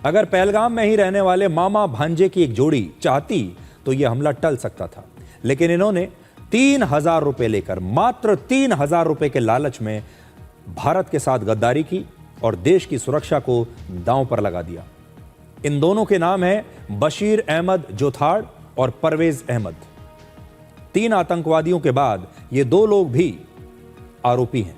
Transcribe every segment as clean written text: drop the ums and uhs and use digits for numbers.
अगर पहलगाम में ही रहने वाले मामा भांजे की एक जोड़ी चाहती तो यह हमला टल सकता था, लेकिन इन्होंने 3,000 रुपए लेकर, मात्र 3,000 रुपए के लालच में भारत के साथ गद्दारी की और देश की सुरक्षा को दांव पर लगा दिया। इन दोनों के नाम हैं बशीर अहमद जोथाड़ और परवेज अहमद। 3 आतंकवादियों के बाद ये 2 लोग भी आरोपी हैं।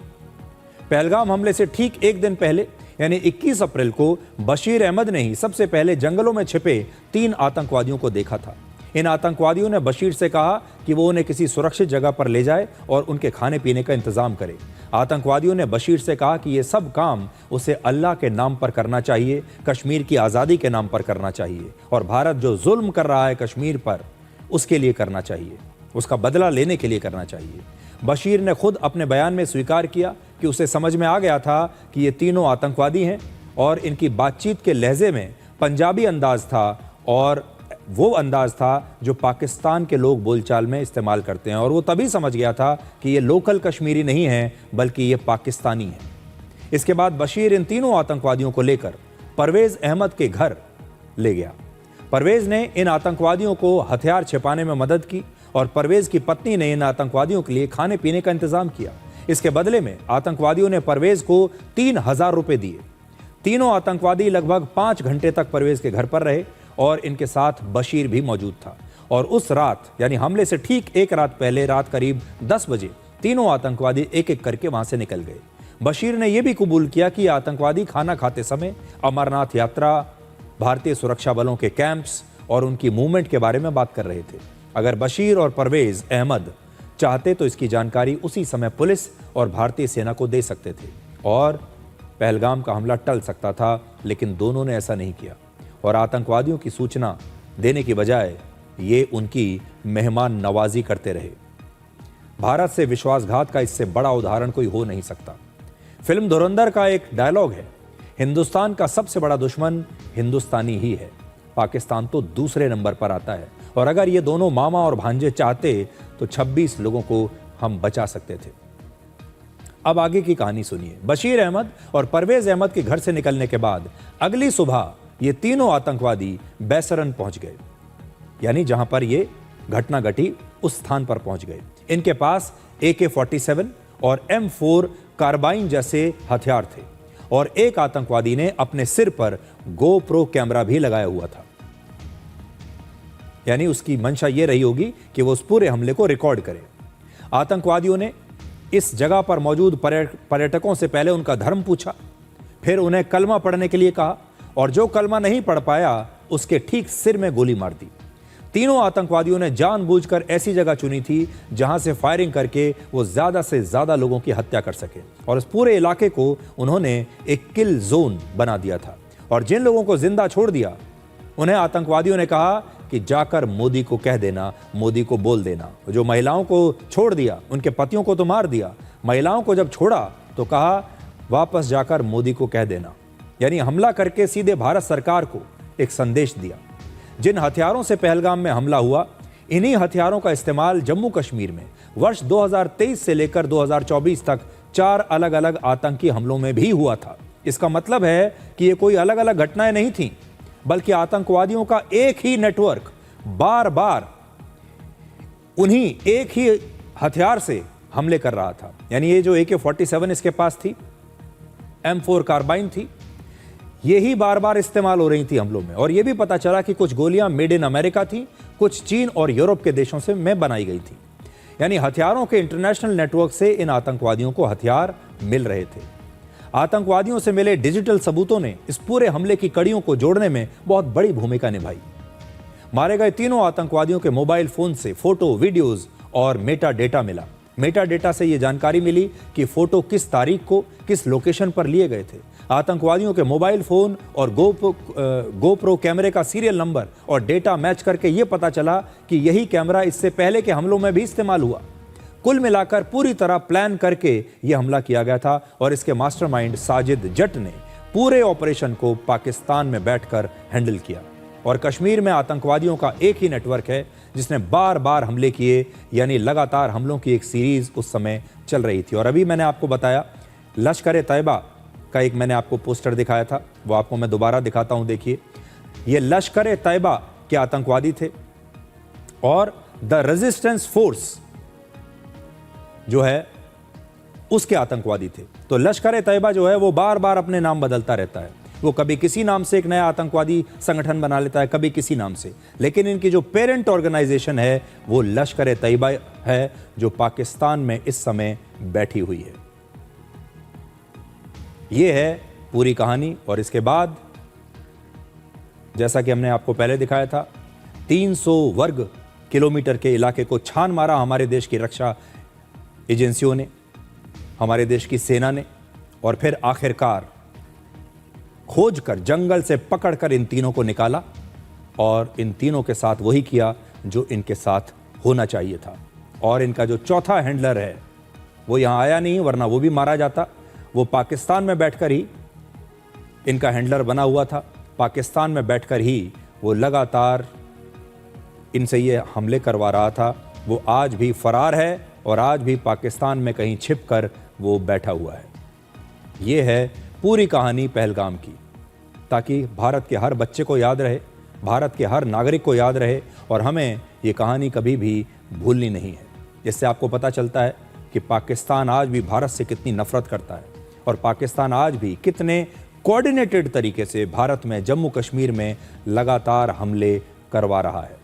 पहलगाम हमले से ठीक एक दिन पहले यानी 21 अप्रैल को बशीर अहमद ने ही सबसे पहले जंगलों में छिपे 3 आतंकवादियों को देखा था। इन आतंकवादियों ने बशीर से कहा कि वो उन्हें किसी सुरक्षित जगह पर ले जाए और उनके खाने पीने का इंतजाम करे। आतंकवादियों ने बशीर से कहा कि ये सब काम उसे अल्लाह के नाम पर करना चाहिए, कश्मीर की आज़ादी के नाम पर करना चाहिए और भारत जो जुल्म कर रहा है कश्मीर पर उसके लिए करना चाहिए, उसका बदला लेने के लिए करना चाहिए। बशीर ने खुद अपने बयान में स्वीकार किया कि उसे समझ में आ गया था कि ये तीनों आतंकवादी हैं और इनकी बातचीत के लहजे में पंजाबी अंदाज था और वो अंदाज था जो पाकिस्तान के लोग बोलचाल में इस्तेमाल करते हैं, और वो तभी समझ गया था कि ये लोकल कश्मीरी नहीं है बल्कि ये पाकिस्तानी है। इसके बाद बशीर इन तीनों आतंकवादियों को लेकर परवेज अहमद के घर ले गया। परवेज ने इन आतंकवादियों को हथियार छिपाने में मदद की और परवेज की पत्नी ने इन आतंकवादियों के लिए खाने पीने का इंतजाम किया। इसके बदले में आतंकवादियों ने परवेज को 3,000 रुपए दिए। तीनों आतंकवादी लगभग 5 घंटे तक परवेज के घर पर रहे और इनके साथ बशीर भी मौजूद था। और उस रात यानी हमले से ठीक एक रात पहले रात करीब 10 बजे तीनों आतंकवादी एक एक करके वहां से निकल गए। बशीर ने यह भी कबूल किया कि आतंकवादी खाना खाते समय अमरनाथ यात्रा, भारतीय सुरक्षा बलों के कैंप्स और उनकी मूवमेंट के बारे में बात कर रहे थे। अगर बशीर और परवेज अहमद चाहते तो इसकी जानकारी उसी समय पुलिस और भारतीय सेना को दे सकते थे और पहलगाम का हमला टल सकता था, लेकिन दोनों ने ऐसा नहीं किया और आतंकवादियों की सूचना देने की बजाय ये उनकी मेहमान नवाजी करते रहे। भारत से विश्वासघात का इससे बड़ा उदाहरण कोई हो नहीं सकता। फिल्म धुरंधर का एक डायलॉग है, हिंदुस्तान का सबसे बड़ा दुश्मन हिंदुस्तानी ही है, पाकिस्तान तो दूसरे नंबर पर आता है। और अगर ये दोनों मामा और भांजे चाहते तो 26 लोगों को हम बचा सकते थे। अब आगे की कहानी सुनिए। बशीर अहमद और परवेज अहमद के घर से निकलने के बाद अगली सुबह ये तीनों आतंकवादी बैसरन पहुंच गए, यानी जहां पर ये घटना घटी उस स्थान पर पहुंच गए। इनके पास AK-47 और M4 कार्बाइन जैसे हथियार थे और एक आतंकवादी ने अपने सिर पर GoPro कैमरा भी लगाया हुआ था, यानी उसकी मंशा यह रही होगी कि वो उस पूरे हमले को रिकॉर्ड करे। आतंकवादियों ने इस जगह पर मौजूद पर्यटकों से पहले उनका धर्म पूछा, फिर उन्हें कलमा पढ़ने के लिए कहा और जो कलमा नहीं पढ़ पाया उसके ठीक सिर में गोली मार दी। तीनों आतंकवादियों ने जानबूझकर ऐसी जगह चुनी थी जहां से फायरिंग करके वो ज्यादा से ज्यादा लोगों की हत्या कर सके और इस पूरे इलाके को उन्होंने एक किल जोन बना दिया था। और जिन लोगों को जिंदा छोड़ दिया उन्हें आतंकवादियों ने कहा कि जाकर मोदी को कह देना, मोदी को बोल देना। जो महिलाओं को छोड़ दिया उनके पतियों को तो मार दिया, महिलाओं को जब छोड़ा तो कहा वापस जाकर मोदी को कह देना, यानी हमला करके सीधे भारत सरकार को एक संदेश दिया। जिन हथियारों से पहलगाम में हमला हुआ, इन्हीं हथियारों का इस्तेमाल जम्मू कश्मीर में वर्ष 2023 से लेकर 2024 तक 4 अलग अलग आतंकी हमलों में भी हुआ था। इसका मतलब है कि ये कोई अलग अलग घटनाएं नहीं थीं, बल्कि आतंकवादियों का एक ही नेटवर्क बार बार उन्हीं एक ही हथियार से हमले कर रहा था। यानी ये जो AK-47 इसके पास थी, M4 कार्बाइन थी, ये ही बार बार इस्तेमाल हो रही थी हमलों में। और ये भी पता चला कि कुछ गोलियां मेड इन अमेरिका थी, कुछ चीन और यूरोप के देशों से में बनाई गई थी। यानी हथियारों के इंटरनेशनल नेटवर्क से इन आतंकवादियों को हथियार मिल रहे थे। आतंकवादियों से मिले डिजिटल सबूतों ने इस पूरे हमले की कड़ियों को जोड़ने में बहुत बड़ी भूमिका निभाई। मारे गए तीनों आतंकवादियों के मोबाइल फोन से फोटो, वीडियोज और मेटा डेटा मिला। मेटा डेटा से यह जानकारी मिली कि फोटो किस तारीख को किस लोकेशन पर लिए गए थे। आतंकवादियों के मोबाइल फोन और GoPro कैमरे का सीरियल नंबर और डेटा मैच करके यह पता चला कि यही कैमरा इससे पहले के हमलों में भी इस्तेमाल हुआ। कुल मिलाकर पूरी तरह प्लान करके यह हमला किया गया था और इसके मास्टरमाइंड साजिद जट ने पूरे ऑपरेशन को पाकिस्तान में बैठकर हैंडल किया। और कश्मीर में आतंकवादियों का एक ही नेटवर्क है जिसने बार बार हमले किए, यानी लगातार हमलों की एक सीरीज उस समय चल रही थी। और अभी मैंने आपको बताया लश्कर-ए-तैयबा का एक मैंने आपको पोस्टर दिखाया था, वो आपको मैं दोबारा दिखाता हूं। देखिए, ये लश्कर तैयबा के आतंकवादी थे और द रेजिस्टेंस फोर्स जो है उसके आतंकवादी थे। तो लश्कर तैयबा जो है वो बार बार अपने नाम बदलता रहता है। वो कभी किसी नाम से एक नया आतंकवादी संगठन बना लेता है, कभी किसी नाम से, लेकिन इनकी जो पेरेंट ऑर्गेनाइजेशन है वो लश्कर तैयबा है, जो पाकिस्तान में इस समय बैठी हुई है। ये है पूरी कहानी। और इसके बाद जैसा कि हमने आपको पहले दिखाया था, 300 वर्ग किलोमीटर के इलाके को छान मारा हमारे देश की रक्षा एजेंसियों ने, हमारे देश की सेना ने, और फिर आखिरकार खोजकर जंगल से पकड़कर इन तीनों को निकाला और इन तीनों के साथ वही किया जो इनके साथ होना चाहिए था। और इनका जो चौथा हैंडलर है वो यहां आया नहीं, वरना वो भी मारा जाता। वो पाकिस्तान में बैठकर ही इनका हैंडलर बना हुआ था, पाकिस्तान में बैठकर ही वो लगातार इनसे ये हमले करवा रहा था। वो आज भी फरार है और आज भी पाकिस्तान में कहीं छिपकर वो बैठा हुआ है। ये है पूरी कहानी पहलगाम की, ताकि भारत के हर बच्चे को याद रहे, भारत के हर नागरिक को याद रहे, और हमें ये कहानी कभी भी भूलनी नहीं है। इससे आपको पता चलता है कि पाकिस्तान आज भी भारत से कितनी नफरत करता है और पाकिस्तान आज भी कितने कोऑर्डिनेटेड तरीके से भारत में, जम्मू कश्मीर में लगातार हमले करवा रहा है।